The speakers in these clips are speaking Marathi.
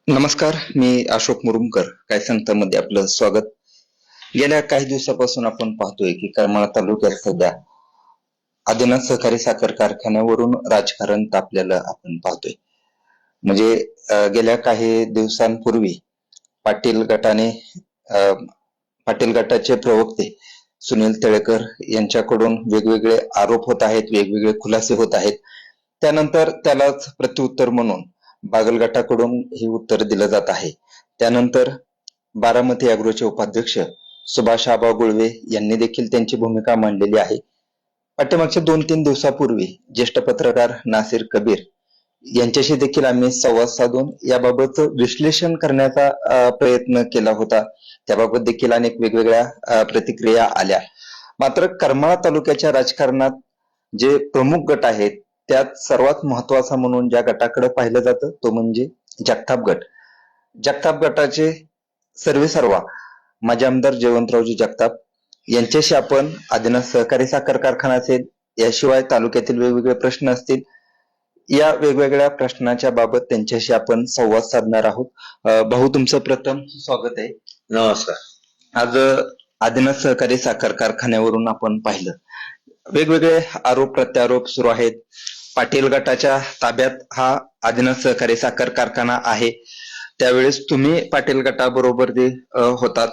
नमस्कार, मी अशोक मुरुमकर. काय सांगता मध्ये आपलं स्वागत. गेल्या काही दिवसापासून आपण पाहतोय की करमाळा तालुक्यात सध्या आदिनाथ सहकारी साखर कारखान्यावरून राजकारण तापलेलं आपण पाहतोय. म्हणजे गेल्या काही दिवसांपूर्वी पाटील गटाने अ, पाटील गटाचे प्रवक्ते सुनील तळेकर यांच्याकडून वेगवेगळे आरोप होत आहेत, वेगवेगळे खुलासे होत आहेत. त्यानंतर त्यालाच प्रत्युत्तर म्हणून बागल गटाकडून हे उत्तर दिलं जात आहे. त्यानंतर बारामती अॅग्रोचे उपाध्यक्ष सुभाष आबा गुळवे यांनी देखील त्यांची भूमिका मांडलेली आहे. पाठीमागच्या 2-3 दिवसापूर्वी ज्येष्ठ पत्रकार नासिर कबीर यांच्याशी देखील आम्ही संवाद साधून याबाबत विश्लेषण करण्याचा प्रयत्न केला होता. त्याबाबत देखील अनेक वेगवेगळ्या प्रतिक्रिया आल्या. मात्र करमाळा तालुक्याच्या राजकारणात जे प्रमुख गट आहेत त्यात सर्वात महत्वाचा म्हणून ज्या गटाकडे पाहिलं जातं तो म्हणजे जगताप गट. जगताप गटाचे सर्वेसर्वा माजी आमदार जयवंतरावजी जगताप यांच्याशी आपण आदिनाथ सहकारी साखर कारखाना असेल, याशिवाय तालुक्यातील वेगवेगळे प्रश्न असतील, या वेगवेगळ्या प्रश्नाच्या बाबत त्यांच्याशी आपण संवाद साधणार आहोत. भाऊ, तुमचं प्रथम स्वागत आहे. नमस्कार. आज आदिनाथ सहकारी साखर कारखान्यावरून आपण पाहिलं वेगवेगळे आरोप प्रत्यारोप सुरू आहेत. पाटील गटाच्या ताब्यात हा आदिनाथ सहकारी साखर कारखाना आहे. त्यावेळेस तुम्ही पाटील गटाबरोबर जे होतात,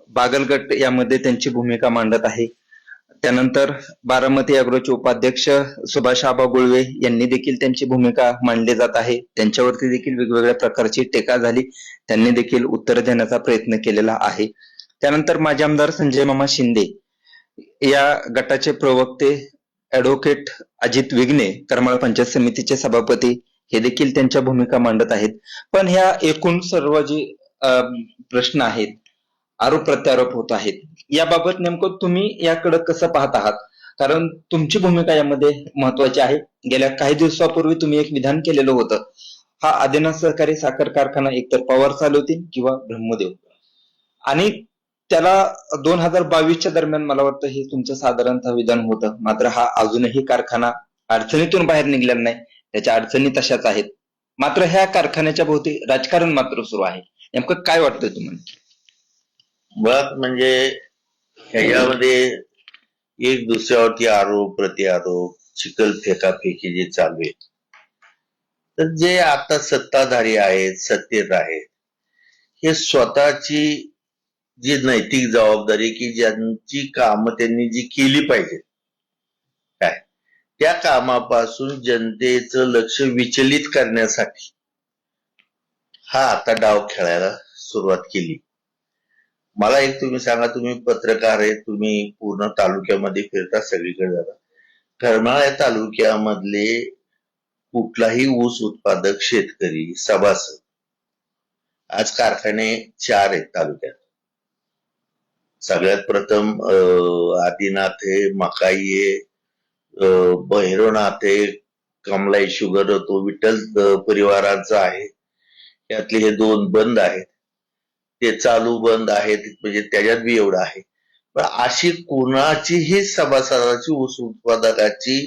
बागल गट यामध्ये त्यांची भूमिका मांडत आहे. त्यानंतर बारामती अॅग्रोचे उपाध्यक्ष सुभाष आबा गुळवे यांनी देखील त्यांची भूमिका मांडली जात आहे. त्यांच्यावरती देखील वेगवेगळ्या प्रकारची टीका झाली. त्यांनी देखील उत्तर देण्याचा प्रयत्न केलेला आहे. त्यानंतर माजी आमदार संजय मामा शिंदे या गटाचे प्रवक्ते ऍडव्होकेट अजित विघ्ने, करमाळा पंचायत समितीचे सभापती, हे देखील त्यांच्या भूमिका मांडत आहेत. पण ह्या एकूण सर्व जे प्रश्न आहेत, आरोप प्रत्यारोप होत आहेत, याबाबत नेमकं तुम्ही याकडे कसं पाहत आहात? कारण तुमची भूमिका यामध्ये महत्वाची आहे. गेल्या काही दिवसापूर्वी तुम्ही एक विधान केलेलं होतं, हा आदिनाथ सहकारी साखर कारखाना एकतर पवार चालवतील किंवा ब्रह्मदेव, आणि त्याला 2022च्या दरम्यान मला वाटतं हे तुमचं साधारणतः विधान होतं. मात्र हा अजूनही कारखाना अडचणीतून बाहेर निघलेला नाही. त्याच्या अडचणी तशाच आहेत. मात्र ह्या कारखान्याच्या भोवती राजकारण मात्र सुरू आहे. नेमकं काय वाटतंय तुम्हाला? मुळात म्हणजे ह्याच्यामध्ये एक दुसऱ्यावरती आरोप प्रत्यारोप, चिखल फेकाफेकी जी चालू आहे, तर जे आता सत्ताधारी आहेत, सत्तेत आहेत, हे स्वतःची जी नैतिक जबाबदारी की ज्यांची कामं त्यांनी जी केली पाहिजे, काय त्या कामापासून जनतेचं लक्ष विचलित करण्यासाठी हा आता डाव खेळायला सुरुवात केली. मला एक तुम्ही सांगा, तुम्ही पत्रकार आहे, तुम्ही पूर्ण तालुक्यामध्ये फिरता, सगळीकडे जाता. करमाळा तालुक्यामधले कुठलाही ऊस उत्पादक शेतकरी सभासद, आज कारखाने 4 आहेत तालुक्यात. सगळ्यात प्रथम आदिनाथ आहे, मकाई आहे, भैरवनाथ आहे, कमलाई शुगर तो विठ्ठल परिवारांचा आहे. यातले हे 2 बंद आहेत, ते चालू बंद आहेत, म्हणजे त्याच्यात बी एवढं आहे. पण अशी कुणाचीही सभासदाची ऊस उत्पादकाची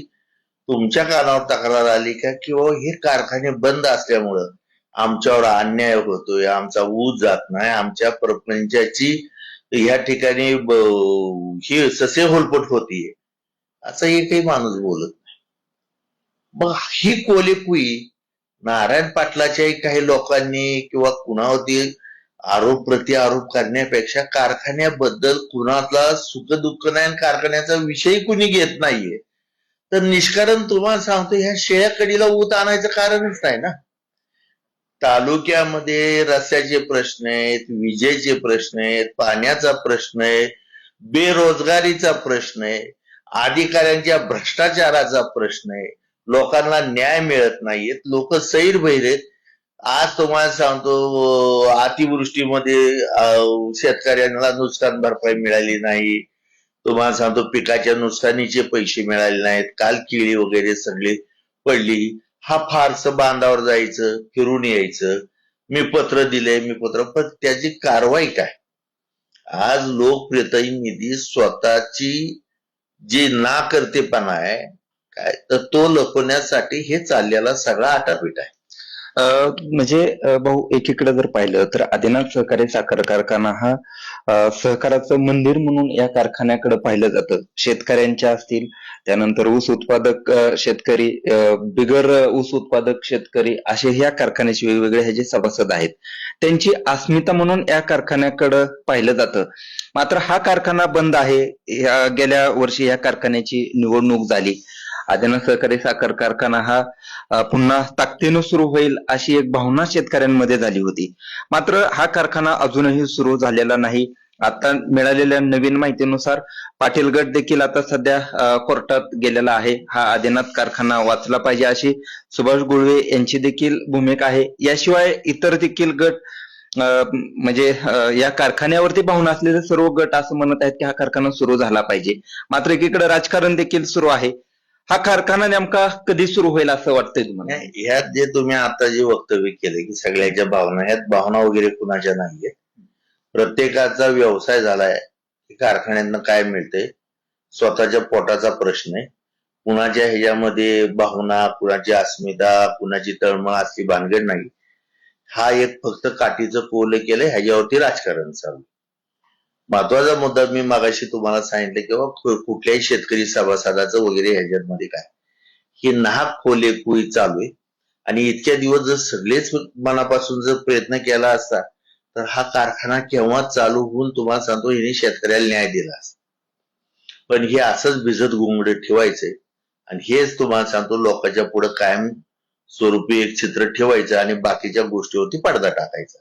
तुमच्या कानावर तक्रार आली का, किंवा हे कारखाने बंद असल्यामुळं आमच्यावर अन्याय होतोय, आमचा ऊस जात नाही, आमच्या प्रपंचाची या ठिकाणी ही ससे होलपट होतीये, असं एकही माणूस बोलत नाही. मग ही कोलेपुई नारायण पाटलाच्याही काही लोकांनी किंवा कुणावरती आरोप प्रत्यारोप करण्यापेक्षा कारखान्याबद्दल कुणाला सुख दुःख नाही आणि कारखान्याचा विषय कुणी घेत नाहीये, तर निष्कारण तुम्हाला सांगतो, ह्या शेळ्या कडीला ऊत आणायचं कारणच नाही ना. तालुक्यामध्ये रस्त्याचे प्रश्न आहेत, विजेचे प्रश्न आहेत, पाण्याचा प्रश्न आहे, बेरोजगारीचा प्रश्न आहे, अधिकाऱ्यांच्या भ्रष्टाचाराचा प्रश्न आहे, लोकांना न्याय मिळत नाहीये, लोक सैरभैर आहेत. आज तुम्हाला सांगतो, अतिवृष्टीमध्ये शेतकऱ्यांना नुकसान भरपाई मिळाली नाही. तुम्हाला सांगतो, पिकाच्या नुकसानीचे पैसे मिळाले नाहीत. काल केळी वगैरे सगळी पडली. हा फारसं बांधावर जायचं, फिरून यायचं, मी पत्र दिले, पण त्याची कारवाई काय? आज लोकप्रतिनिधी स्वतःची जी नाकर्तेपणा आहे काय, तर तो लपवण्यासाठी हे चाललेला सगळा आटापीट आहे. म्हणजे भाऊ एकीकडे जर पाहिलं तर आदिनाथ सहकारी साखर कारखाना हा सहकाराचं मंदिर म्हणून या कारखान्याकडे पाहिलं जातं. शेतकऱ्यांच्या असतील, त्यानंतर ऊस उत्पादक शेतकरी, बिगर ऊस उत्पादक शेतकरी असे ह्या कारखान्याचे वेगवेगळे हे जे सभासद आहेत, त्यांची अस्मिता म्हणून या कारखान्याकडे पाहिलं जातं. मात्र हा कारखाना बंद आहे. गेल्या वर्षी या कारखान्याची निवडणूक झाली. आदिनाथ सहकारी साखर कारखाना हा पुन्हा ताकदीनं सुरू होईल अशी एक भावना शेतकऱ्यांमध्ये झाली होती. मात्र हा कारखाना अजूनही सुरू झालेला नाही. आता मिळालेल्या नवीन माहितीनुसार पाटील गट देखील आता सध्या कोर्टात गेलेला आहे. हा आदिनाथ कारखाना वाचला पाहिजे अशी सुभाष गुळवे यांची देखील भूमिका आहे. याशिवाय इतर देखील गट म्हणजे या कारखान्यावरती भावना असलेले सर्व गट असं म्हणत आहेत की हा कारखाना सुरू झाला पाहिजे. मात्र एकीकडे राजकारण देखील सुरू आहे. हा कारखाना नेमका कधी सुरू होईल असं वाटतंय तुम्हाला? नाही, ह्यात जे तुम्ही आता जे वक्तव्य केले की सगळ्याच्या भावना, ह्यात भावना वगैरे कुणाच्या नाहीये. प्रत्येकाचा व्यवसाय झालाय की कारखान्यांना काय मिळतंय, स्वतःच्या पोटाचा प्रश्न आहे. कुणाच्या ह्याच्यामध्ये भावना, कुणाची अस्मिता, कुणाची तळमळ असली भानगड नाही. हा एक फक्त काठीचं पोल केलंय, ह्याच्यावरती राजकारण चालू. महत्वाचा मुद्दा मी मागाशी तुम्हाला सांगितलं किंवा कुठल्याही शेतकरी सभासदाचं वगैरे ह्याच्यामध्ये काय ही नाहक खोलेकुळी चालू आहे. आणि इतक्या दिवस जर सगळेच मनापासून जर प्रयत्न केला असता तर हा कारखाना केव्हा चालू होऊन तुम्हाला सांगतो हिने शेतकऱ्याला न्याय दिला असता. पण हे असंच भिजत गुंगडे ठेवायचंय आणि हेच तुम्हाला सांगतो लोकांच्या पुढे कायम स्वरूपी एक चित्र ठेवायचं आणि बाकीच्या गोष्टीवरती पडदा टाकायचा.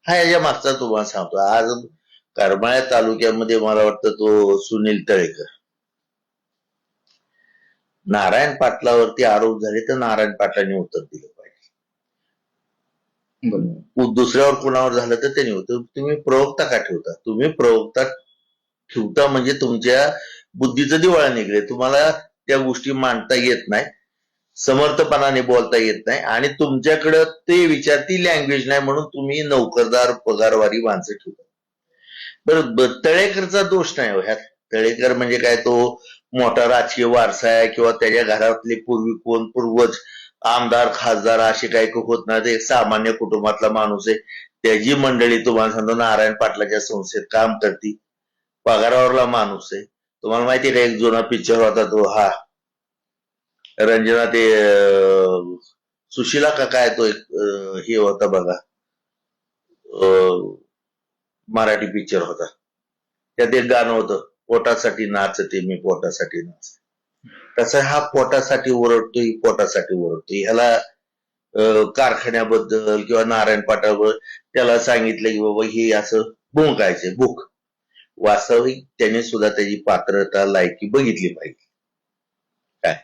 हा याच्या मागचा तुम्हाला सांगतो. आज करमाळ्या तालुक्यामध्ये मला वाटतं तो सुनील तळेकर, नारायण पाटलावरती आरोप झाले तर नारायण पाटलांनी उत्तर दिलं पाहिजे. दुसऱ्यावर कुणावर झालं तर त्यांनी होतं. तुम्ही प्रवक्ता का ठेवता? तुम्ही प्रवक्ता ठेवता म्हणजे तुमच्या बुद्धीचं दिवाळा निघले. तुम्हाला त्या गोष्टी मांडता येत नाही, समर्थपणाने बोलता येत नाही आणि तुमच्याकडं ते विचार ती लँग्वेज नाही म्हणून तुम्ही नोकरदार पगारवारी माणसं ठेवता. बरं, तळेकरचा दोष नाही हो ह्यात. तळेकर म्हणजे काय तो मोठा राजकीय वारसा आहे किंवा त्याच्या घरातले पूर्वी कोण पूर्वज आमदार खासदार असे काही होत नाही. ते सामान्य कुटुंबातला माणूस आहे. त्याची मंडळी तुम्हाला सांगतो नारायण पाटलाच्या संस्थेत काम करती, पगारावरला माणूस आहे. तुम्हाला माहिती का एक जुना पिक्चर होता तो हा रंजना ते सुशिला का काय तो एक हे होता बघा, मराठी पिक्चर होता. त्यात एक गाणं होतं, पोटासाठी नाचते मी पोटासाठी नाचते. तसं हा पोटासाठी ओरडतोय, पोटासाठी ओरडतोय. ह्याला कारखान्याबद्दल किंवा नारायण पाटाबद्दल त्याला सांगितलं की बाबा हे असं भुंकायचे भूक. वास्तविक त्याने सुद्धा त्याची पात्रता लायकी बघितली पाहिजे. काय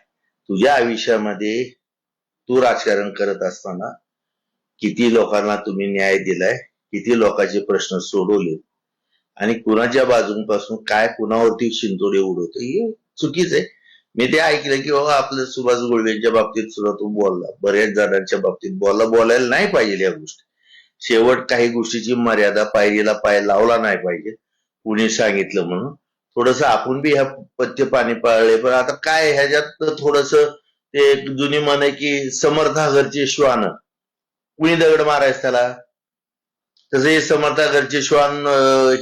तुझ्या आयुष्यामध्ये तू राजकारण करत असताना किती लोकांना तुम्ही न्याय दिलाय, किती लोकांचे प्रश्न सोडवले आणि कुणाच्या बाजूंपासून काय कुणावरती शिंतोडे उडवतो हे चुकीच आहे. मी ते ऐकलं की बाबा आपलं सुभाष गुळवेंच्या बाबतीत सुद्धा तू बोलला, बऱ्याच जणांच्या बाबतीत बोलायला नाही पाहिजे या गोष्टी. शेवट काही गोष्टीची मर्यादा पायरीला पाय लावला नाही पाहिजे कुणी सांगितलं म्हणून. थोडस आपण बी ह्या पथ्य पाणी पाळले. पण आता काय ह्याच्यात थोडस ते एक जुनी म्हण आहे की समर्था घरचे श्वान, कुणी दगड मारायचं त्याला. तसे समर्था घरचे श्वान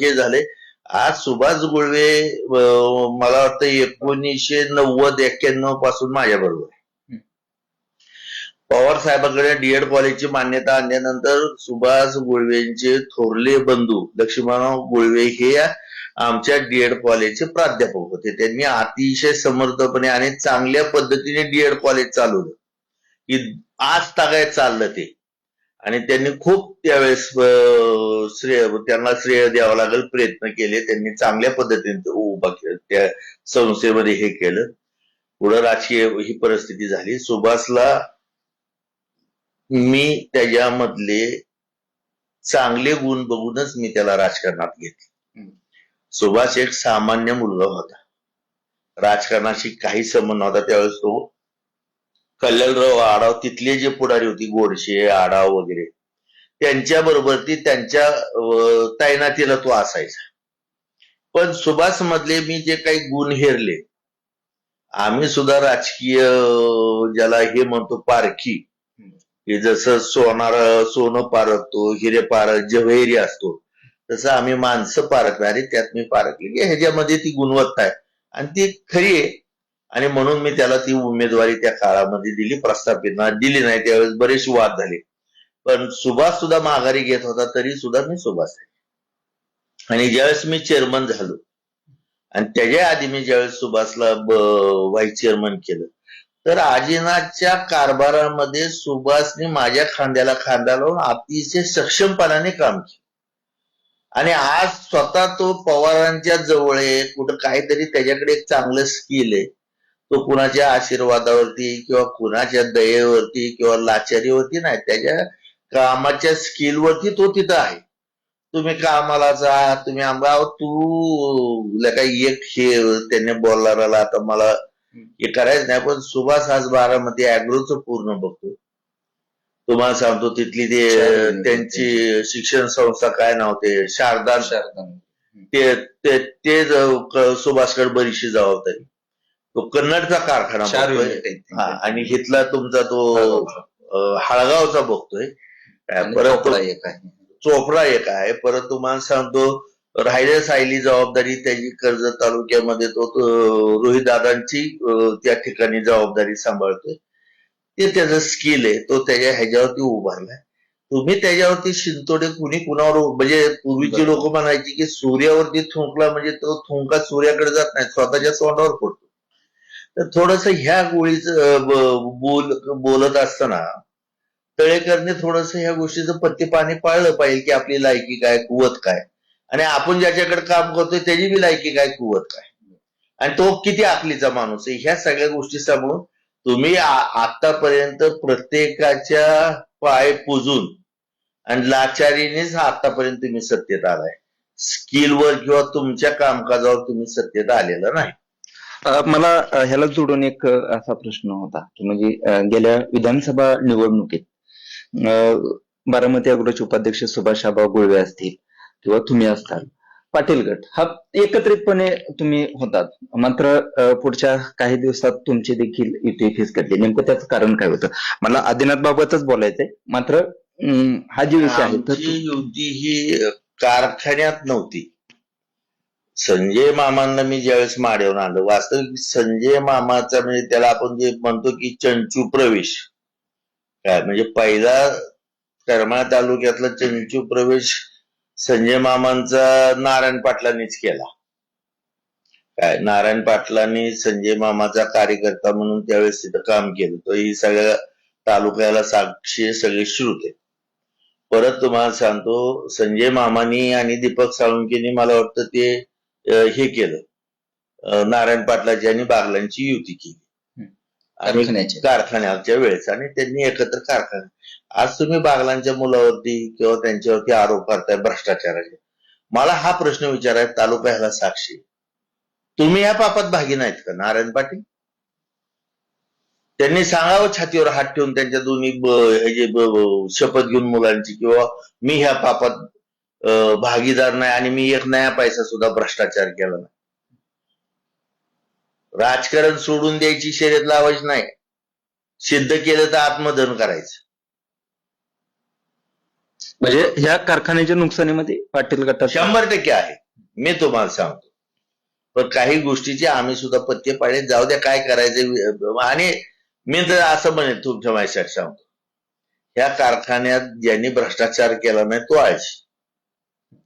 हे झाले. आज सुभाष गुळवे मला वाटतं 1990-91 पासून माझ्या बरोबर आहे. पवार साहेबांकडे डीएड कॉलेजची मान्यता आणल्यानंतर सुभाष गुळवेंचे थोरले बंधू लक्ष्मणराव गुळवे हे आमच्या डीएड कॉलेजचे प्राध्यापक होते. त्यांनी अतिशय समर्थपणे आणि चांगल्या पद्धतीने डीएड कॉलेज चालवलं की आज तागायत चाललं ते. आणि त्यांनी खूप त्यावेळेस त्यांना श्रेय द्यावं लागेल, प्रयत्न केले त्यांनी, चांगल्या पद्धतीने उभा केलं त्या संस्थेमध्ये हे केलं. पुढे राजकीय ही परिस्थिती झाली. सुभाषला मी त्याच्यामधले चांगले गुण बघूनच मी त्याला राजकारणात घेतले. सुभाष एक सामान्य मुलगा होता, राजकारणाशी काही संबंध नव्हता. त्यावेळेस तो कल्याणराव आडाव तिथले जे पुढारी होती गोडशे आडाव वगैरे त्यांच्या बरोबर ती त्यांच्या तैनातीला तो असायचा. पण सुभाष मधले मी जे काही गुण हेरले, आम्ही सुद्धा राजकीय ज्याला हे म्हणतो पारखी की जसं सोनं पारखतो, हिरे जव्हेरी असतो, तसं आम्ही माणसं पारखणार आणि त्यात मी पारखली की ह्याच्यामध्ये ती गुणवत्ता आहे आणि ती खरी आहे. आणि म्हणून मी त्याला ती उमेदवारी त्या काळामध्ये दिली. प्रस्थापित दिली नाही, त्यावेळेस बरेचसे वाद झाले. पण सुभाष सुद्धा माघारी घेत होता, तरी सुद्धा मी सुभाष आहे. आणि ज्यावेळेस मी चेअरमन झालो आणि त्याच्या आधी मी ज्यावेळेस सुभाषला व्हाईस चेअरमन केलं, तर आजीनाथच्या कारभारामध्ये सुभाषने माझ्या खांद्याला खांदा लावून अतिशय सक्षमपणाने काम केलं. आणि आज स्वतः तो पवारांच्या जवळ आहे, कुठं काहीतरी त्याच्याकडे एक चांगलं स्किल आहे. तो कुणाच्या आशीर्वादावरती किंवा कुणाच्या दयेवरती किंवा लाचारीवरती नाही, त्याच्या कामाच्या स्किलवरती तो तिथं आहे. तुम्ही कामाला जा, तुम्ही तू काही एक हे त्याने बोलणाराला आता मला हे करायचं नाही. पण सुभाष आज बारामती अॅग्रोचं पूर्ण बघतो. तुम्हाला सांगतो तिथली त्यांची शिक्षण संस्था काय नाव ते शारदा, ते सुभाषकडे बरीचशी जबाबदारी. तो कन्नडचा कारखाना बघतोय आणि हिथला तुमचा तो हळगावचा बघतोय. परत चोपडा एक आहे. परत तुम्हाला सांगतो राहिल्या सायली जबाबदारी त्याची कर्जत तालुक्यामध्ये तो रोहितदादांची त्या ठिकाणी जबाबदारी सांभाळतोय. ते त्याचं स्किल आहे, तो त्याच्या ह्याच्यावरती उभारलाय. तुम्ही त्याच्यावरती शिंतोडे कुणी कुणावर, म्हणजे पूर्वीची लोक म्हणायची की सूर्यावरती थुंकला म्हणजे तो थुंका सूर्याकडे जात नाही, स्वतःच्या तोंडावर पडतो. तर थोडस ह्या गोळीचं बोलत असताना तळेकरने थोडस ह्या गोष्टीचं पत्ते पाणी पाळलं पाहिजे की आपली लायकी काय, कुवत काय, आणि आपण ज्याच्याकडे काम करतोय त्याची बी लायकी काय, कुवत काय, आणि तो किती आकलीचा माणूस आहे. ह्या सगळ्या गोष्टी सांगून तुम्ही आतापर्यंत प्रत्येकाच्या पाय पुजून आणि लाचारीनेच आतापर्यंत तुम्ही सत्तेत आलाय. स्किलवर किंवा तुमच्या कामकाजावर तुम्ही सत्तेत आलेला नाही. मला ह्याला जोडून एक असा प्रश्न होता की म्हणजे गेल्या विधानसभा निवडणुकीत बारामती अॅग्रोचे उपाध्यक्ष सुभाष आबा गुळवे असतील किंवा तुम्ही असताल, पाटील गट हा एकत्रितपणे तुम्ही होतात. मात्र पुढच्या काही दिवसात तुमची देखील युती फिसकटली. नेमकं त्याचं कारण काय होतं? मला आदिनाथ बाबतच बोलायचंय. मात्र हा जो विषय आहे तर युती ही कारखान्यात नव्हती. संजय मामांना मी ज्यावेळेस माड्यावर आलो, वास्तविक संजय मामाचा म्हणजे त्याला आपण जे म्हणतो की चंचू प्रवेश काय, म्हणजे पहिला करमाळा तालुक्यातला चंचू प्रवेश संजय मामांचा नारायण पाटलांनीच केला. काय, नारायण पाटलांनी संजय मामाचा कार्यकर्ता म्हणून त्यावेळेस तिथं काम केलं. तो ही सगळ्या तालुक्याला साक्षी सगळे श्रुत आहे. परत तुम्हाला सांगतो संजय मामानी आणि दीपक साळुंकेनी मला वाटतं ते हे केलं, नारायण पाटलाची आणि बागलांची युती केली आणि कारखान्याच्या वेळेस, आणि त्यांनी एकत्र कारखाना. आज तुम्ही बागलांच्या मुलावरती किंवा त्यांच्यावरती आरोप करताय भ्रष्टाचाराचे. मला हा प्रश्न विचारायचा, तालुका ह्याला साक्षी, तुम्ही या पापात भागी नाहीत का नारायण पाटील? त्यांनी सांगावं छातीवर हात ठेवून त्यांच्या दोन्ही शपथ घेऊन मुलांची, किंवा मी ह्या पापात भागीदार नाही आणि मी एक नया पैसा सुद्धा भ्रष्टाचार केला नाही. राजकारण सोडून द्यायची शर्यत लावायची नाही, सिद्ध केलं तर आत्मदहन करायचं. म्हणजे ह्या कारखान्याच्या नुकसानीमध्ये पाटील गटात 100% आहे, मी तुम्हाला सांगतो. पण काही गोष्टीचे आम्ही सुद्धा पत्ते पाडले, जाऊ द्या काय करायचं. आणि मी तर असं म्हणेन तुमच्या माझ्यासाठी सांगतो, ह्या कारखान्यात ज्यांनी भ्रष्टाचार केला नाही तो आळशी.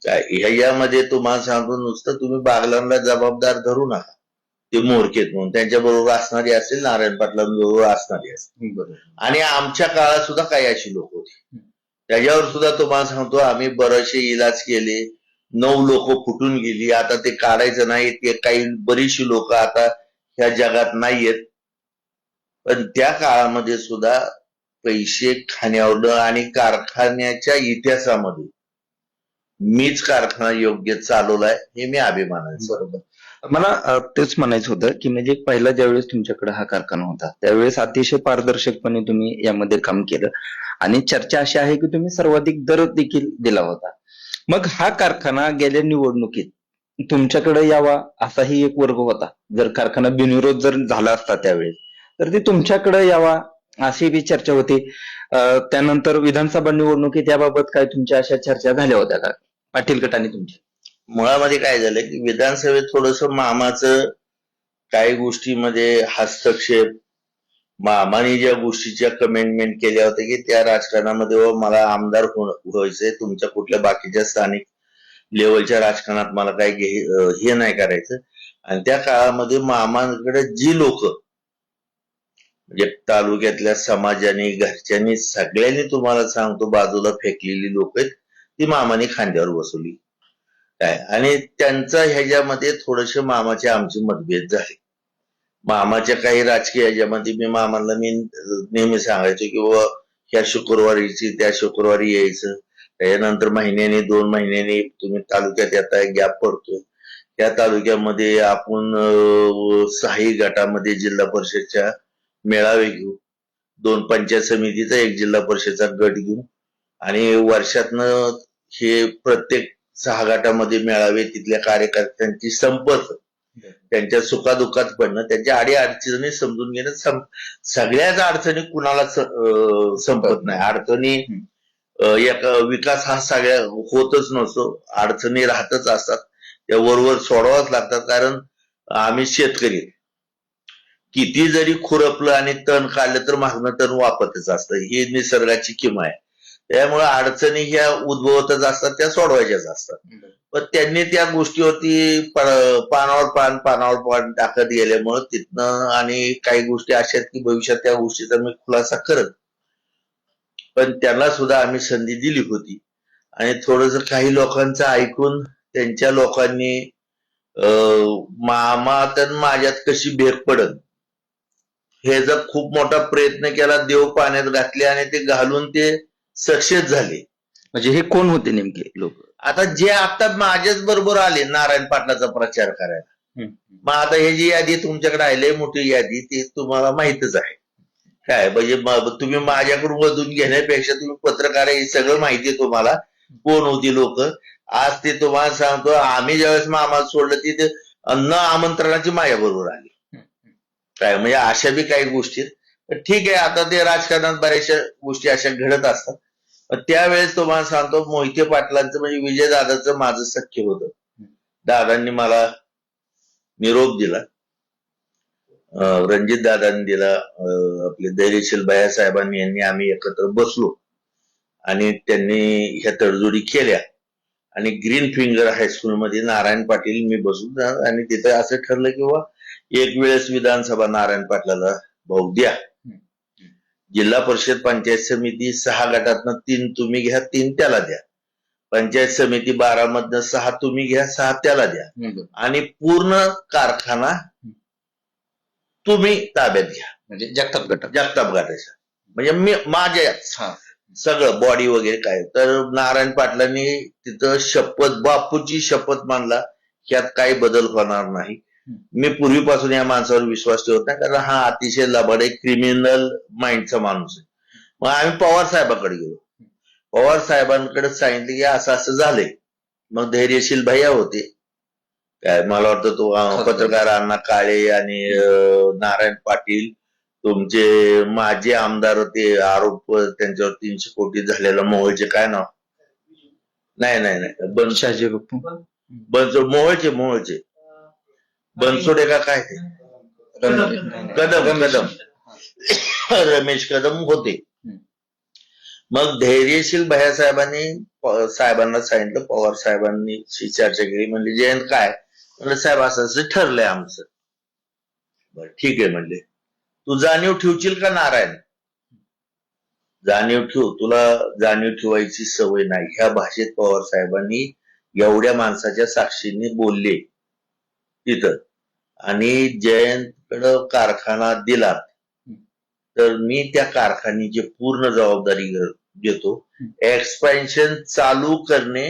ह्यामध्ये तुम्हाला सांगतो, नुसतं तुम्ही बागलांना जबाबदार धरू नका, ते मोरकेत म्हणून त्यांच्याबरोबर असणारी असेल, नारायण पाटलांबरोबर असणारी असेल. आणि आमच्या काळात सुद्धा काही अशी लोक होती, त्याच्यावर सुद्धा तुम्हाला सांगतो आम्ही बरेचसे इलाज केले. 9 लोक फुटून गेली, आता ते काढायचं नाही. ते काही बरीचशी लोक आता ह्या जगात नाहीयेत. पण त्या काळामध्ये सुद्धा पैसे खाण्यावर आणि कारखान्याच्या इतिहासामध्ये मीच कारखाना योग्य चालवलाय हे मी अभिमानाने. बरोबर. मला तेच म्हणायचं होतं की म्हणजे पहिला ज्यावेळेस तुमच्याकडे हा कारखाना होता त्यावेळेस अतिशय पारदर्शकपणे तुम्ही यामध्ये काम केलं आणि चर्चा अशी आहे की तुम्ही सर्वाधिक दर देखील दिला होता. मग हा कारखाना गेल्या निवडणुकीत तुमच्याकडे यावा असाही एक वर्ग होता. जर कारखाना बिनविरोध जर झाला असता त्यावेळेस तर ते तुमच्याकडे यावा अशी बी चर्चा होती. त्यानंतर विधानसभा निवडणुकीत याबाबत काय तुमच्या अशा चर्चा झाल्या होत्या का पाटील गटाने तुमच्या? मुळामध्ये काय झालं की विधानसभेत थोडस मामाचं काही गोष्टीमध्ये हस्तक्षेप, मामाने ज्या गोष्टीच्या कमेंटमेंट केल्या होत्या की त्या राजकारणामध्ये मला आमदार व्हायचंय, तुमच्या कुठल्या बाकीच्या स्थानिक लेवलच्या राजकारणात मला काही हे नाही करायचं. आणि त्या काळामध्ये मामाकडे जी लोक म्हणजे तालुक्यातल्या समाजाने, घरच्यांनी, सगळ्यांनी तुम्हाला सांगतो बाजूला फेकलेली लोक आहेत ती मामाने खांद्यावर बसवली काय. आणि त्यांचा ह्याच्यामध्ये थोडेसे मामाचे आमचे मतभेद झाले. मामाच्या काही राजकीय ह्याच्यामध्ये मी नेहमी सांगायचो की बाबा ह्या शुक्रवारीची त्या शुक्रवारी यायचं, त्याच्यानंतर महिन्याने 2 महिन्याने तुम्ही तालुक्यात येताय, गॅप पडतोय. त्या तालुक्यामध्ये आपण 6 गटामध्ये जिल्हा परिषदच्या मेळावे घेऊ, 2 पंचायत समितीचा, 1 जिल्हा परिषदचा गट घेऊ आणि वर्षातनं हे प्रत्येक 6 गटामध्ये मेळावे, तिथल्या कार्यकर्त्यांची संपर्क, त्यांच्या सुखादुःखात पडणं, त्यांच्या अडीअडचणी समजून घेणं. सगळ्याच अडचणी कुणाला संपत नाही. अडचणी एक विकास हा सगळ्या होतच नसतो, अडचणी राहतच असतात, त्या वरवर सोडवाच लागतात. कारण आम्ही शेतकरी, किती जरी खुरपलं आणि तण काढलं तर मागणं तण वापरतच असतं, ही निसर्गाची किमया आहे. त्यामुळे अडचणी ह्या उद्भवतच असतात, त्या सोडवायच्याच असतात. पण त्यांनी त्या गोष्टीवरती पानावर पान टाकत गेल्यामुळं तिथनं आणि काही गोष्टी अशा आहेत की भविष्यात त्या गोष्टीचा मी खुलासा करत, पण त्यांना सुद्धा आम्ही संधी दिली होती. आणि थोडंसं काही लोकांचं ऐकून त्यांच्या लोकांनी मामा तर माझ्यात कशी भेग पडत हे जर खूप मोठा प्रयत्न केला, देव पाण्यात घातले आणि ते घालून ते सक्सेस झाले. म्हणजे हे कोण होते नेमके लोक? आता जे आता माझ्याच बरोबर आले नारायण पाटलाचा प्रचार करायला, मग आता हे जी यादी तुमच्याकडे आहे मोठी यादी, ती तुम्हाला माहितच आहे काय. म्हणजे तुम्ही माझ्याकडून वधून घेण्यापेक्षा तुम्ही पत्रकार हे सगळं माहिती आहे तुम्हाला कोण होती लोक. आज ते तुम्हाला सांगतो, आम्ही ज्यावेळेस मामाला सोडलं तिथे न आमंत्रणाची माझ्या बरोबर आली काय. म्हणजे अशा बी काही गोष्टी ठीक आहे. आता ते राजकारणात बऱ्याचशा गोष्टी अशा घडत असतात. त्यावेळेस तुम्हाला सांगतो, मोहिते पाटलांचं म्हणजे विजयदादाचं माझं सख्य होतं. दादांनी मला निरोप दिला, रणजित दादांनी दिला, आपले धैर्यशील भैयासाहेबांनी, यांनी आम्ही एकत्र बसलो आणि त्यांनी ह्या तडजोडी केल्या. आणि ग्रीन फिंगर हायस्कूलमध्ये नारायण पाटील मी बसून, आणि तिथे असं ठरलं की बाबा एक वेळेस विधानसभा नारायण पाटलाला भाऊ द्या. जिल्हा परिषद पंचायत समिती 6 गटातनं 3 तुम्ही घ्या, 3 त्याला द्या. पंचायत समिती 12 मधनं 6 तुम्ही घ्या, 6 त्याला द्या. आणि पूर्ण कारखाना तुम्ही ताब्यात घ्या. म्हणजे जगताप गटाच्या म्हणजे मी माझ्या सगळं बॉडी वगैरे काय. तर नारायण पाटलांनी तिथं शपथ, बापूची शपथ मानला, यात काही बदल होणार नाही. मी पूर्वीपासून या माणसावर विश्वास ठेवत नाही, कारण हा अतिशय लबाड, क्रिमिनल माइंडचा माणूस आहे. मग आम्ही पवार साहेबांकडे गेलो. पवार साहेबांकडे सांगितलं की असं असं झालंय. मग धैर्यशील भैया होते काय, मला वाटतं तो पत्रकार अण्णा काळे आणि नारायण पाटील, तुमचे माजी आमदार, ते आरोप त्यांच्यावर 300 कोटी झालेला मोहोळचे, काय नाव, नाही बनशाजी मोहोळचे बनसोडे का काय ते, कदम रमेश कदम होते. मग धैर्यशील भैयासाहेबांनी साहेबांना सांगितलं, पवार साहेबांनी चर्चा केली. म्हणजे जयंत काय म्हणलं, साहेब असं ठरलंय आमचं. बरं ठीक आहे म्हणले, तू जाणीव ठेवशील का नारायण? जाणीव ठेव, तुला जाणीव ठेवायची सवय नाही. ह्या भाषेत पवार साहेबांनी एवढ्या माणसाच्या साक्षीने बोलले तिथं. आणि जयंतकडं कारखाना दिला तर मी त्या कारखान्याची पूर्ण जबाबदारी घेतो. एक्सपेन्शन चालू करणे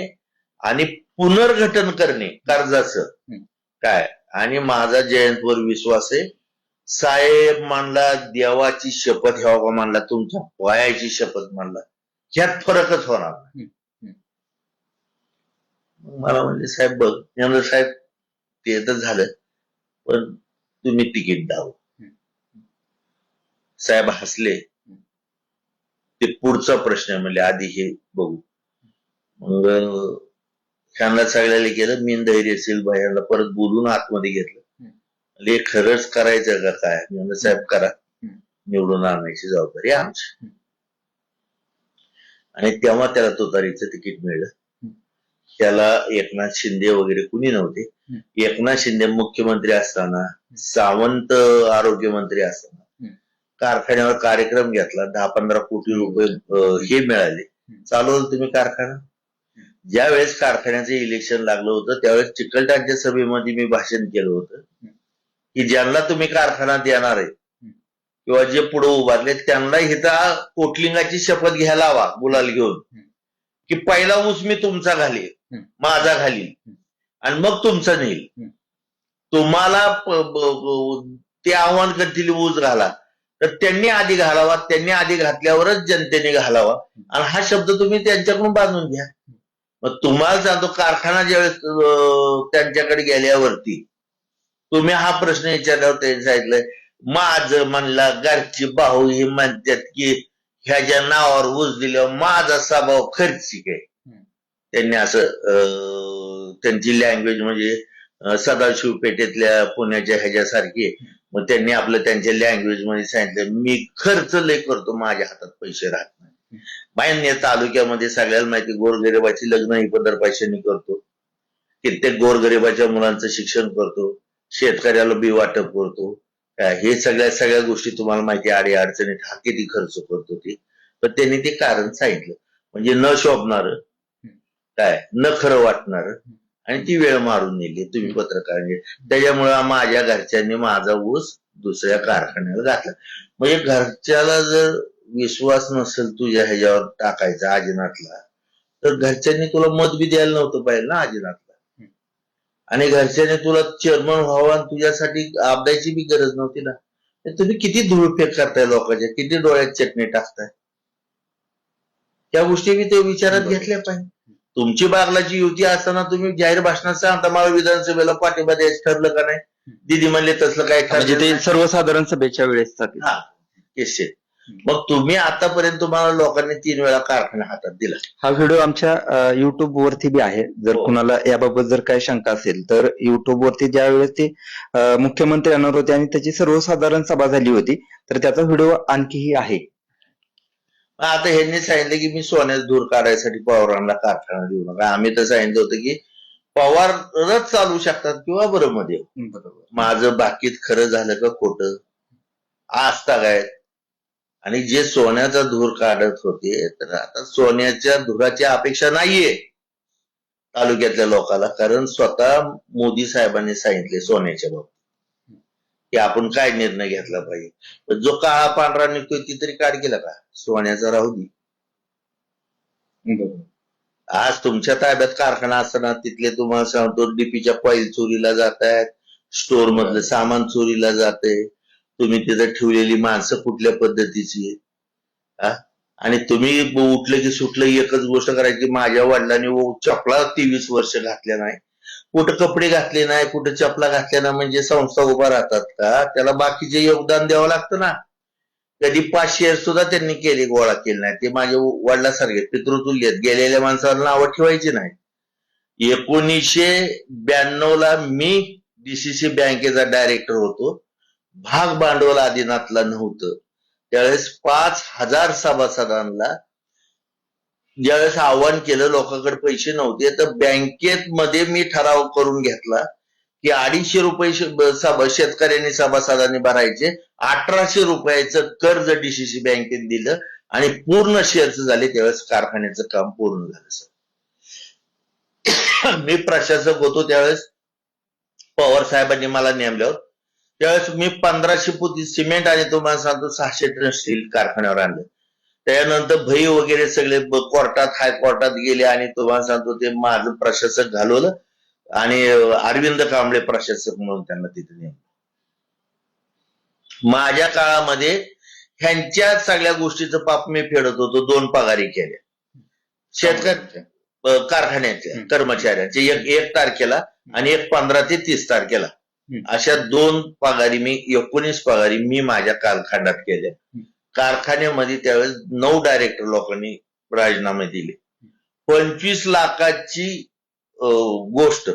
आणि पुनर्गठन करणे कर्जाचं काय. आणि माझा जयंतवर विश्वास आहे. साहेब मानला, देवाची शपथ घ्यावा मानला, तुमच्या वयाची शपथ मानला, ह्यात फरकच होणार नाही. मला म्हणजे साहेब बघ, म्हणलं साहेब ते तर झालं, पण तुम्ही तिकीट द्यावं. साहेब हसले, ते पुढचा प्रश्न आहे म्हणजे आधी हे बघू. मग त्यांना सगळ्याला केलं. मी धैर्यशील भैयाला परत बोलून आतमध्ये घेतलं. हे खरंच करायचं का काय? मी म्हणलं साहेब करा, निवडून आणायची जबाबदारी आमची. आणि तेव्हा त्याला तुतारीचं तिकीट मिळलं. त्याला एकनाथ शिंदे वगैरे कुणी नव्हते. एकनाथ शिंदे मुख्यमंत्री असताना, सावंत आरोग्यमंत्री असताना कारखान्यावर कार्यक्रम घेतला. 10-15 कोटी रुपये हे मिळाले. चालवलं तुम्ही कारखाना. ज्या वेळेस कारखान्याचं इलेक्शन लागलं होतं त्यावेळेस चिकलठाणच्या सभेमध्ये मी भाषण केलं होतं की ज्यांना तुम्ही कारखाना देणार आहे किंवा जे पुढे उभारले त्यांना इथं कोटलिंगाची शपथ घ्यायला हवा गुलाल घेऊन, की पहिला ऊस मी तुमचा घालील, माझा घालील आणि मग तुमचा नेईल. तुम्हाला ते आव्हान करतील ऊस घाला, तर त्यांनी आधी घालावा. त्यांनी आधी घातल्यावरच जनतेने घालावा आणि हा शब्द तुम्ही त्यांच्याकडून बांधून घ्या. मग तुम्हाला सांगतो, कारखाना ज्यावेळेस त्यांच्याकडे गेल्यावरती तुम्ही हा प्रश्न विचारल्यावर त्यांनी सांगितलंय, माझं म्हणला घरची भाऊ हे म्हणतात की ह्याच्या नावावर ऊस दिल्यावर माझा स्वभाव खर्चिक आहे. त्यांनी असं त्यांची लँग्वेज म्हणजे सदाशिव पेठेतल्या पुण्याच्या ह्याच्यासारखी. मग त्यांनी आपलं त्यांच्या लँग्वेज मध्ये सांगितलं, मी खर्च लय करतो, माझ्या हातात पैसे राहत नाही. मान्य, तालुक्यामध्ये सगळ्याला माहिती गोरगरिबाची लग्न ही पदर पैशांनी करतो, कित्येक गोरगरिबाच्या मुलांचं शिक्षण करतो, शेतकऱ्याला बी वाटप करतो. हे सगळ्या गोष्टी तुम्हाला माहिती, आडी अडचणीत हा किती खर्च करतो ते. पण त्यांनी ते कारण सांगितलं, म्हणजे न शोभणार काय, न खरं वाटणार आणि ती वेळ मारून नेली तुम्ही पत्रकार. त्याच्यामुळे माझ्या घरच्यांनी माझा ऊस दुसऱ्या कारखान्याला घातला. म्हणजे घरच्याला जर विश्वास नसेल तुझ्या ह्याच्यावर टाकायचा आजीनाथला, तर घरच्यांनी तुला मत बी द्यायला नव्हतं पाहिजे ना आजीनाथला. आणि घरच्यांनी तुला चेअरमन व्हावा आणि तुझ्यासाठी आपदायची बी गरज नव्हती ना. तुम्ही किती धूळफेक करताय लोकांच्या, किती डोळ्यात चटणी टाकताय, त्या गोष्टी बी ते विचारात घेतल्या पाहिजे. तुमची बागलाची युती असताना तुम्ही जाहीर भाषणात सांगता मला विधानसभेला पाठिंबा द्यायचं ठरलं का नाही. दिदी म्हणले तसलं काय म्हणजे ते सर्वसाधारण सभेच्या वेळेस. हा निश्चित. मग तुम्ही आतापर्यंत तुम्हाला लोकांनी 3 वेळा कारखाना हातात दिला. हा व्हिडिओ आमच्या युट्यूब वरती बी आहे. जर कुणाला याबाबत जर काही शंका असेल तर युट्यूब वरती ज्यावेळेस ते मुख्यमंत्री येणार होते आणि त्याची सर्वसाधारण सभा झाली होती, तर त्याचा व्हिडिओ आणखीही आहे. आता ह्यांनी सांगितलं की मी सोन्याचा धूर काढायसाठी पवारांना कारखाना देऊ नका. आम्ही तर सांगितलं होतं की पवारच चालू शकतात किंवा बरं मध्ये. माझं बाकीत खरं झालं का खोटं आजता काय. आणि जे सोन्याचा धूर काढत होते, तर आता सोन्याच्या धुराची अपेक्षा नाहीये तालुक्यातल्या लोकांना, कारण स्वतः मोदी साहेबांनी सांगितले सोन्याच्या बाबतीत की आपण काय निर्णय घेतला पाहिजे. जो काळा पांढरा निघतोय ती तरी काढ केला का, सोन्याचा राहू दे. आज तुमच्या ताब्यात कारखाना असताना तिथले तुम्हाला सांगतो डीपीच्या कॉईल चोरीला जात आहेत, स्टोअर मधलं सामान चोरीला जाते, तुम्ही तिथं ठेवलेली माणसं कुठल्या पद्धतीची. आणि तुम्ही उठलं की सुटलं एकच गोष्ट करायची, माझ्या वडिलांनी चपला 23 वर्ष घातल्या नाही, कुठं कपडे घातले नाही, कुठं चपला घातल्या ना, म्हणजे संस्था उभा राहतात का. त्याला बाकीचे योगदान द्यावं लागतं ना. कधी 5 शेअर सुद्धा त्यांनी केले, गोळा केले नाही. ते माझ्या वडिलांसारखे पितृतुल्य आहेत. गेलेल्या माणसाला नावं ठेवायची नाही. 1992ला मी डीसीसी बँकेचा डायरेक्टर होतो. भाग भांडवल आदिनाथला नव्हतं. त्यावेळेस 5000 सभासदांना ज्यावेळेस आव्हान केलं, लोकांकडे पैसे नव्हते, तर बँकेत मध्ये मी ठराव करून घेतला की 250 रुपये शेतकऱ्यांनी सभासदांनी भरायचे, 1800 रुपयाचं कर्ज डीसीसी बँकेत दिलं आणि पूर्ण शेअर्स झाले. त्यावेळेस कारखान्याचं काम पूर्ण झालं. सर मी प्रशासक होतो त्यावेळेस पवार साहेबांनी मला नेमल्यावर त्यावेळेस मी 1500 पोती सिमेंट आणि तुम्हाला सांगतो 600 टन स्टील कारखान्यावर आणलं. त्यानंतर भई वगैरे सगळे कोर्टात हायकोर्टात गेले आणि तुम्हाला सांगतो ते माझं प्रशासक घालवलं आणि अरविंद कांबळे प्रशासक म्हणून त्यांना तिथे नेमलं. माझ्या काळामध्ये ह्यांच्या सगळ्या गोष्टीचं पाप मी फेडत होतो. 2 पगारी केल्या शेतकरी कारखान्याच्या कर्मचाऱ्यांचे, एक तारखेला आणि एक 15 ते 30 तारखेला. अशा 2 पगारी मी 19 पगारी मी माझ्या कालखंडात केल्या. कारखान्यामध्ये त्यावेळेस 9 डायरेक्टर लोकांनी राजीनामे दिले. 25 लाखाची गोष्ट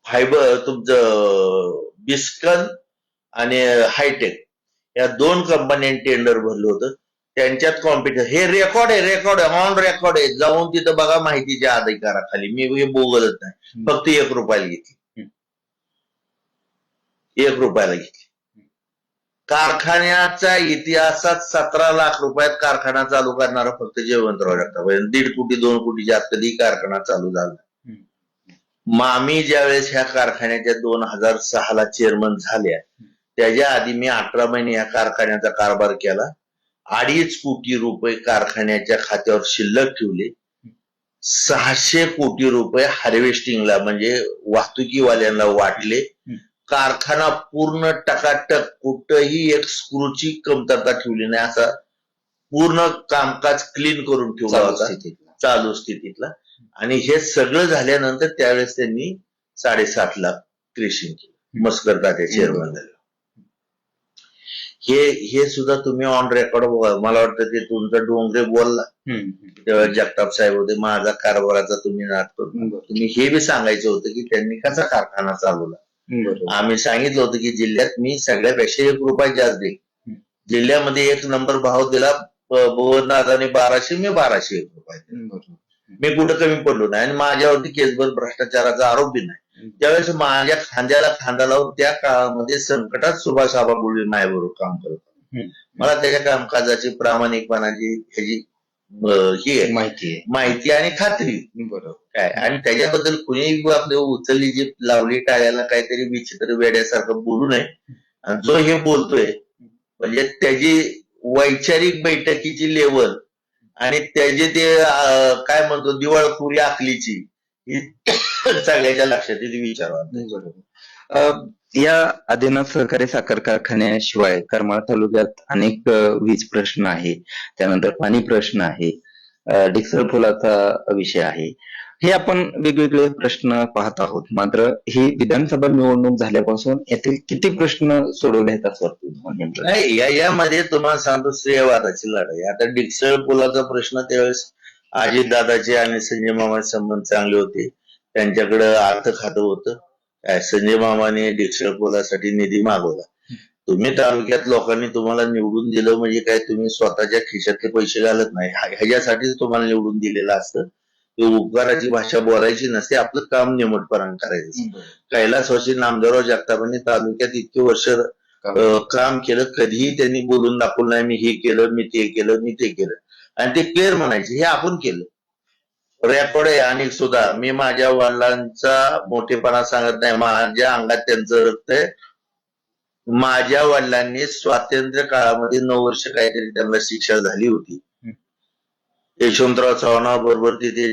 फायबर तुमचं बिस्कन आणि हायटेक या 2 कंपन्यांनी टेंडर भरलं होतं. त्यांच्यात कॉम्पिटिशन हे रेकॉर्ड आहे ऑन रेकॉर्ड आहे. जाऊन तिथं बघा माहितीच्या अधिकाराखाली. मी हे बोगलत नाही. फक्त 1 रुपयाला घेतली. 1 रुपयाला घेतली. कारखान्याच्या इतिहासात 17 लाख रुपयात कारखाना चालू करणारा फक्त जयवंतराव जगताप. 1.5 कोटी 2 कोटीच्या आत कधी कारखाना चालू झाला. मामी ज्यावेळेस ह्या कारखान्याच्या 2006ला चेअरमन झाल्या त्याच्या आधी मी 18 महिने या कारखान्याचा कारभार केला. 2.5 कोटी रुपये कारखान्याच्या खात्यावर शिल्लक ठेवले. 600 कोटी रुपये हार्वेस्टिंगला म्हणजे वाहतुकीवाल्यांना वाटले. कारखाना पूर्ण टकाटक, कुठंही एक स्क्रूची कमतरता ठेवली नाही असा पूर्ण कामकाज क्लीन करून ठेवला होता चालू स्थितीतला. आणि हे सगळं झाल्यानंतर त्यावेळेस त्यांनी 7.5 लाख क्रेशिंग केलं. मस्कर तात्या चेअरमन झाले. हे सुद्धा तुम्ही ऑन रेकॉर्ड बघा. मला वाटतं ते तुमचा डोंगरे बोलला तेव्हा जगताप साहेब होते. माझा कारभाराचा तुम्ही नाद करून तुम्ही हे बी सांगायचं होतं की त्यांनी कसा कारखाना चालवला. आम्ही सांगितलं होतं की जिल्ह्यात मी सगळ्यापेक्षा 1 रुपया जास्त देईल. जिल्ह्यामध्ये 1 नंबर भाव दिला भुवनदादाने 1200, मी 1201 रुपये. मी कुठं कमी पडलो नाही आणि माझ्यावरती केसभर भ्रष्टाचाराचा आरोप बी नाही. त्यावेळेस माझ्या खांद्याला खांदा लावून त्या काळामध्ये संकटात सुभाष आबा गुळवे माझ्याबरोबर काम करत होते. मला त्याच्या कामकाजाची प्रामाणिकपणाची ह्याची ही आहे माहिती आणि खात्री. बरोबर काय. आणि त्याच्याबद्दल कुणीही आपले उचलली जी लावली टाळ्याला काहीतरी विचित्र वेड्यासारखं बोलू नये. आणि जो हे बोलतोय म्हणजे त्याची वैचारिक बैठकीची लेवल आणि त्याचे ते काय म्हणतो दिवाळखोरी आखलीची ही सगळ्याच्या लक्षात येते. विचारावा. या आदिनाथ सहकारी साखर कारखान्याशिवाय करमाळ तालुक्यात अनेक वीज प्रश्न आहे, त्यानंतर पाणी प्रश्न आहे, डिक्सळ पुलाचा विषय आहे. हे आपण वेगवेगळे प्रश्न पाहत आहोत. मात्र ही विधानसभा निवडणूक झाल्यापासून यातील किती प्रश्न सोडवले आहेत असं वाटतं? नाही, यामध्ये तुम्हाला सांगतो श्रेयवादाची लढाई. आता डिक्सळ पुलाचा प्रश्न त्यावेळेस अजितदादाचे आणि संजय मामाचे संबंध चांगले होते. त्यांच्याकडे अर्थ खातं होतं. संजय मामाने डिक्सळ पुलासाठी निधी मागवला. तुम्ही तालुक्यात लोकांनी तुम्हाला निवडून दिलं म्हणजे काय तुम्ही स्वतःच्या खिशातले पैसे घालत नाही. ह्याच्यासाठीच तुम्हाला निवडून दिलेलं असतं. उपकाराची भाषा बोलायची नसते. आपलं काम निमटपणाने करायचं. कैलासवासी नामदेवराव जगतापांनी तालुक्यात इतके वर्ष काम केलं. कधीही त्यांनी बोलून दाखवलं नाही मी हे केलं, मी ते केलं, मी ते केलं. आणि ते क्लिअर म्हणायचे हे आपण केलं. रेकॉर्ड आहे. आणि सुद्धा मी माझ्या वडिलांचा मोठेपणा सांगत नाही. माझ्या अंगात त्यांचं रक्त आहे. माझ्या वडिलांनी स्वातंत्र्य काळामध्ये 9 वर्ष काहीतरी त्यांना शिक्षा झाली होती. यशवंतराव चव्हाणाबरोबर तिथे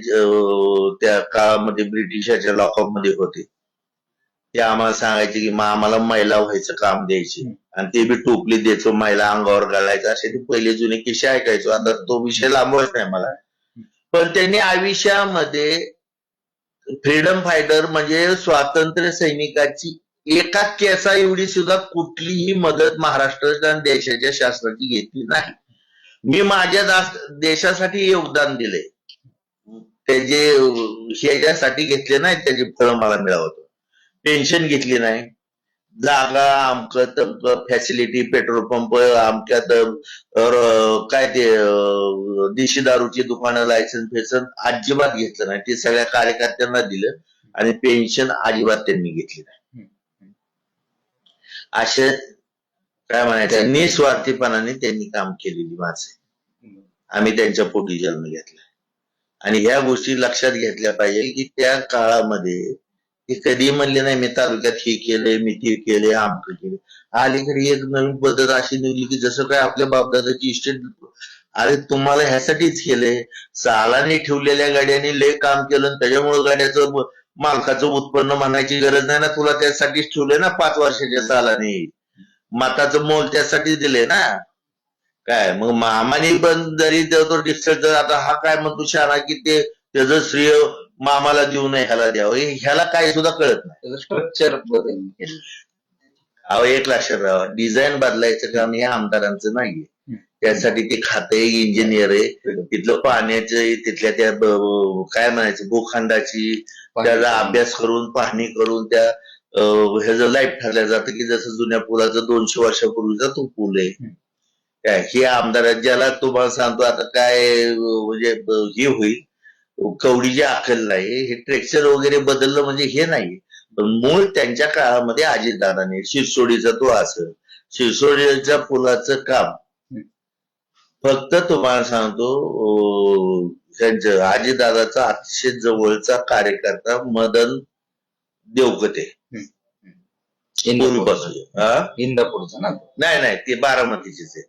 त्या काळामध्ये ब्रिटिशाच्या लॉकअपमध्ये होते. ते आम्हाला सांगायचे की आम्हाला मैला व्हायचं काम द्यायचे आणि ते बी टोपली द्यायचो, मैला अंगावर घालायचं. असे ते पहिले जुने किस्से ऐकायचो. आता तो विषय लांबवत नाही मला. पण त्यांनी आयुष्यामध्ये फ्रीडम फायटर म्हणजे स्वातंत्र्य सैनिकाची एका केसा एवढी सुद्धा कुठलीही मदत महाराष्ट्र देशाच्या शासनाची घेतली नाही. मी माझ्या देशासाठी योगदान दिले. त्याचे ह्याच्यासाठी घेतले नाही, त्याची फळं मला मिळवतो. पेन्शन घेतली नाही. जागा आमकं तमकं फॅसिलिटी, पेट्रोल पंप आमक्यात काय ते देशी दारूची दुकानं लायसन्स फेसन अजिबात घेतलं नाही. ते सगळ्या कार्यकर्त्यांना दिलं आणि पेन्शन अजिबात त्यांनी घेतली नाही. असे काय म्हणायचं निस्वार्थीपणाने त्यांनी काम केलेली माणसं. आम्ही त्यांच्या पोटी जन्म घेतला आणि ह्या गोष्टी लक्षात घेतल्या पाहिजे की त्या काळामध्ये ते कधी म्हणले नाही मी तालुक्यात हे केलंय, मी ते केलंय, आमकं केलं. अलीकडे एक नवीन पद्धत अशी निघली की जसं काय आपल्या बापदादाची इस्टेट. अरे तुम्हाला ह्यासाठीच केलंय. सालाने ठेवलेल्या गाड्यांनी लय काम केलं त्याच्यामुळे गाड्याचं मालकाचं उत्पन्न म्हणायची गरज नाही ना. तुला त्यासाठीच ठेवलंय ना 5 वर्षाच्या सालाने. मताचं मोल त्यासाठी दिले ना. काय मग मामाने पण जरी तो डिस्टर्ब आता हा काय म्हणतो शाळा की ते त्याचं श्रेय मामाला देऊ नये ह्याला द्यावं. ह्याला काही सुद्धा कळत नाही. स्ट्रक्चर अहो एक लक्षात राहावं, डिझाईन बदलायचं काम हे आमदारांचं नाहीये. त्यासाठी ते खाते इंजिनियर आहे, तिथलं पाण्याचं तिथल्या त्या काय म्हणायचं भूखंडाची त्याचा अभ्यास करून पाहणी करून त्या ह्याचं लाईफ ठरलं जातं की जसं जुन्या पुलाचं 200 वर्षापूर्वीचा तो पूल आहे. काय हे आमदार ज्याला तुम्हाला सांगतो आता काय म्हणजे हे होईल कवडीची अक्कल नाही, हे ट्रेक्चर वगैरे बदललं म्हणजे हे नाही. पण मूळ त्यांच्या काळामध्ये अजितदादांनी शिरसोडीचा तो असं शिरसोडीच्या पुलाचं काम फक्त तुम्हाला सांगतो त्यांचं अजितदादाचा अतिशय जवळचा कार्यकर्ता मदन देवकते इंदापूरचा ना? नाही ते बारामतीचेच आहे.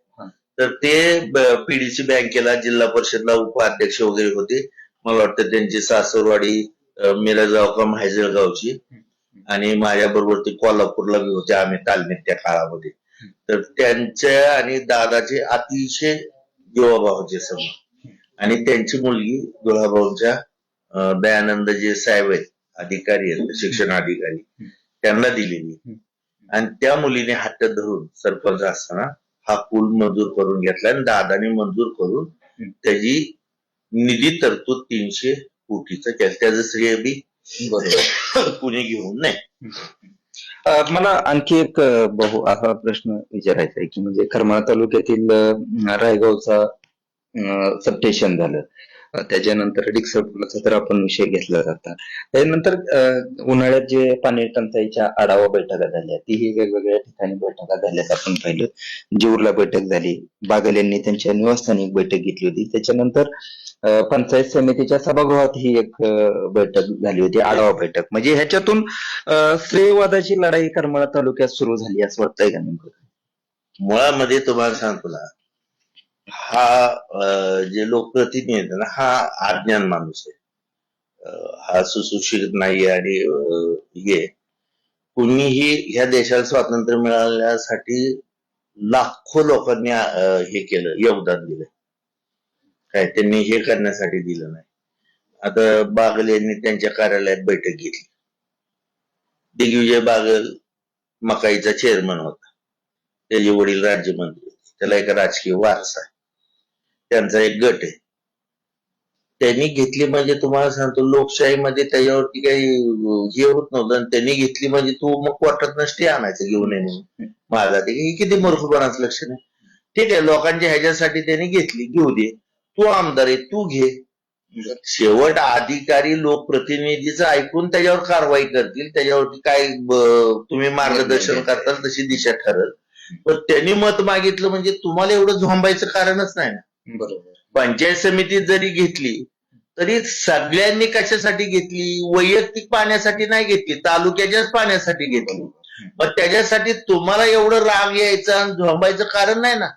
तर ते पीडीसी बँकेला जिल्हा परिषदला उपाध्यक्ष वगैरे होते. मला वाटतं त्यांची सासरवाडी मिरजगाव का म्हायजळगावची आणि माझ्या बरोबर ते कोल्हापूरला होते आम्ही तालमीत त्या काळामध्ये. तर त्यांच्या आणि दादाचे अतिशय जीवाभावाचे संबंध आणि त्यांची मुलगी दुळाभाऊंच्या दयानंद जे साहेब आहेत अधिकारी आहेत शिक्षण अधिकारी त्यांना दिलेली आणि त्या मुलीने हट्ट धरून सरपंच असताना हा पूल मंजूर करून घेतला आणि दादाने मंजूर करून त्याची निधी तरतूद 300 कोटीचा केलं. त्याचं श्रेय बी कुणी घेऊन नाही. मला आणखी एक असा प्रश्न विचारायचा आहे की म्हणजे करमाळा तालुक्यातील रायगावचा सबस्टेशन झालं, त्याच्यानंतर डिक्सळ पुलाचा तर आपण विषय घेतला जाता. त्यानंतर उन्हाळ्यात जे पाणी टंचाईच्या आढावा बैठका झाल्या तीही वेगवेगळ्या ठिकाणी बैठका झाल्यात आपण पाहिलं. जेऊरला बैठक झाली, बागल यांनी त्यांच्या निवासस्थानी एक बैठक घेतली होती. त्याच्यानंतर पंचायत समितीच्या सभागृहात ही एक बैठक झाली होती, आढावा बैठक. म्हणजे ह्याच्यातून श्रेयवादाची लढाई करमाळा तालुक्यात सुरू झाली असं वाटतंय का नेमकं? मुळामध्ये तुम्हाला सांगतो ना, हा जे लोकप्रतिनिधी ना हा अज्ञान माणूस आहे, हा सुशिक्षित नाही आणि हे कुणीही ह्या देशाला स्वातंत्र्य मिळाल्यासाठी लाखो लोकांनी हे केलं, योगदान दिलं. काय त्यांनी हे करण्यासाठी दिलं नाही. आता बागल यांनी त्यांच्या कार्यालयात बैठक घेतली. दिग्विजय बागल मकाईचा चेअरमन होता, त्याचे वडील राज्यमंत्री, त्याला एक राजकीय वारसा आहे, त्यांचा एक गट आहे. त्यांनी घेतली म्हणजे तुम्हाला सांगतो लोकशाहीमध्ये त्याच्यावरती काही हे होत नव्हतं आणि त्यांनी घेतली म्हणजे तू मग कोर्टात स्टे आणायचं घेऊन ये म्हणून. माझा ते किती मूर्खपणाचं लक्षण आहे. ठीक आहे, लोकांच्या ह्याच्यासाठी त्यांनी घेतली, घेऊ दे, तू आमदार आहे तू घे. शेवट अधिकारी लोकप्रतिनिधीचं ऐकून त्याच्यावर कारवाई करतील, त्याच्यावरती काय तुम्ही मार्गदर्शन करताल तशी दिशा ठरल. पण त्यांनी मत मागितलं म्हणजे तुम्हाला एवढं झोंबायचं कारणच नाही ना. बरोबर. पंचायत समितीत जरी घेतली तरी सगळ्यांनी कशासाठी घेतली? वैयक्तिक पाण्यासाठी नाही घेतली, तालुक्याच्याच पाण्यासाठी घेतली. मग त्याच्यासाठी तुम्हाला एवढं राग यायचं आणि झोंबायचं कारण नाही ना.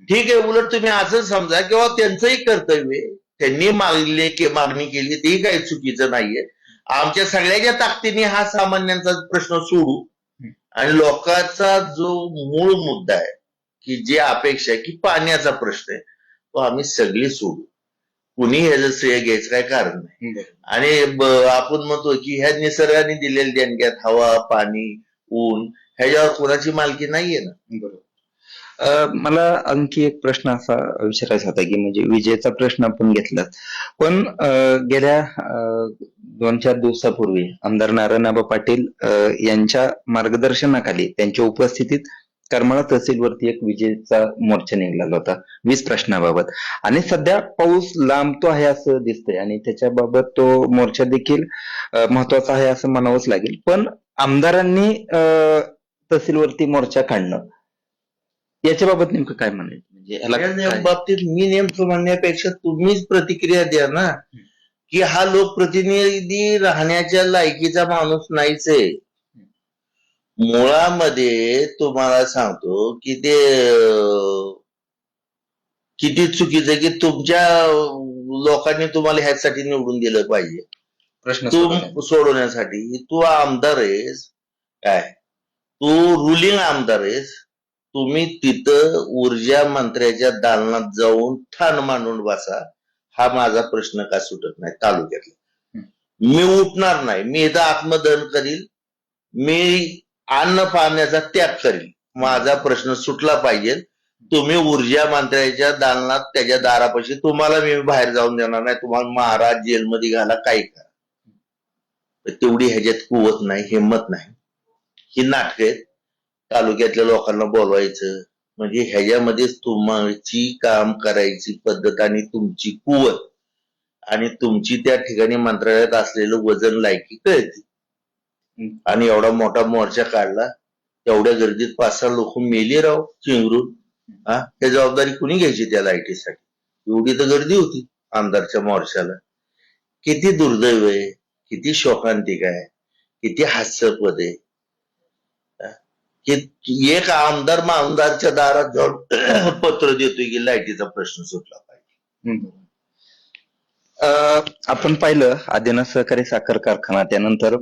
ठीक आहे, उलट तुम्ही असं समजा किंवा त्यांचंही कर्तव्य, त्यांनी मागणी केली तेही काही चुकीचं नाहीये. आमच्या सगळ्याच्या ताकदीने हा सामान्यांचा प्रश्न सोडू आणि लोकांचा जो मूळ मुद्दा आहे की जे अपेक्षा आहे की पाण्याचा प्रश्न आहे तो आम्ही सगळी सोडू. कुणी ह्याचं श्रेय घ्यायचं काय कारण नाही. आणि आपण म्हणतो की ह्या निसर्गाने दिलेल्या देणग्यात हवा पाणी ऊन ह्याच्यावर कोणाची मालकी नाहीये ना. बरोबर. मला आणखी एक प्रश्न असा विचारायचा होता की म्हणजे विजेचा प्रश्न आपण घेतला, पण गेल्या 2-4 दिवसापूर्वी आमदार नारायणआबा पाटील यांच्या मार्गदर्शनाखाली त्यांच्या उपस्थितीत करमाळा तहसीलवरती एक विजेचा मोर्चा निघाला होता 20 प्रश्नाबाबत. आणि सध्या पाऊस लांबतो आहे असं दिसतंय आणि त्याच्याबाबत तो मोर्चा देखील महत्वाचा आहे असं म्हणावंच लागेल. पण आमदारांनी तहसीलवरती मोर्चा काढणं याच्याबाबत नेमकं काय म्हणायचं? म्हणजे या बाबतीत मी नेमकं म्हणण्यापेक्षा तुम्हीच प्रतिक्रिया द्या ना की हा लोकप्रतिनिधी राहण्याच्या लायकीचा माणूस नाहीच आहे. मुळामध्ये तुम्हाला सांगतो की ते किती चुकीचं की तुमच्या लोकांनी तुम्हाला ह्यासाठी निवडून दिलं पाहिजे प्रश्न सोडवण्यासाठी. तू आमदार आहेस काय, तू रुलिंग आमदार आहेस, तुम्ही तिथं ऊर्जा मंत्र्याच्या दालनात जाऊन ठाण मांडून बसा. हा माझा प्रश्न का सुटत नाही तालुक्यातला. मी उठणार नाही, मी इथं आत्मदहन करील, मी अन्न पाण्याचा त्याग करील. माझा प्रश्न सुटला पाहिजे. तुम्ही ऊर्जा मंत्र्याच्या दालनात त्याच्या दारापाशी तुम्हाला मी बाहेर जाऊन देणार नाही, तुम्हाला महाराज जेलमध्ये घाला, काही करा. पण तेवढी ह्याच्यात कुवत नाही, हिंमत नाही. ही नाटक आहेत. तालुक्यातल्या लोकांना बोलवायचं म्हणजे ह्याच्यामध्येच तुमची काम करायची पद्धत आणि तुमची कुवत आणि तुमची त्या ठिकाणी मंत्रालयात असलेलं वजन लायकी कळते. आणि एवढा मोठा मोर्चा काढला, तेवढ्या गर्दीत 5-6 लोक मेली राव चिंगरून. त्या जबाबदारी कुणी घ्यायची त्या लाईटीसाठी? एवढी तर गर्दी होती आमदारच्या मोर्चाला. किती दुर्दैव आहे, किती शोकांतिक आहे, किती हास्यास्पद आहे की एक आमदारच्या दारात जाऊन पत्र देतोय की लाईटीचा प्रश्न सुटला पाहिजे. आपण पाहिलं आदिनाथ सहकारी साखर कारखाना त्यानंतर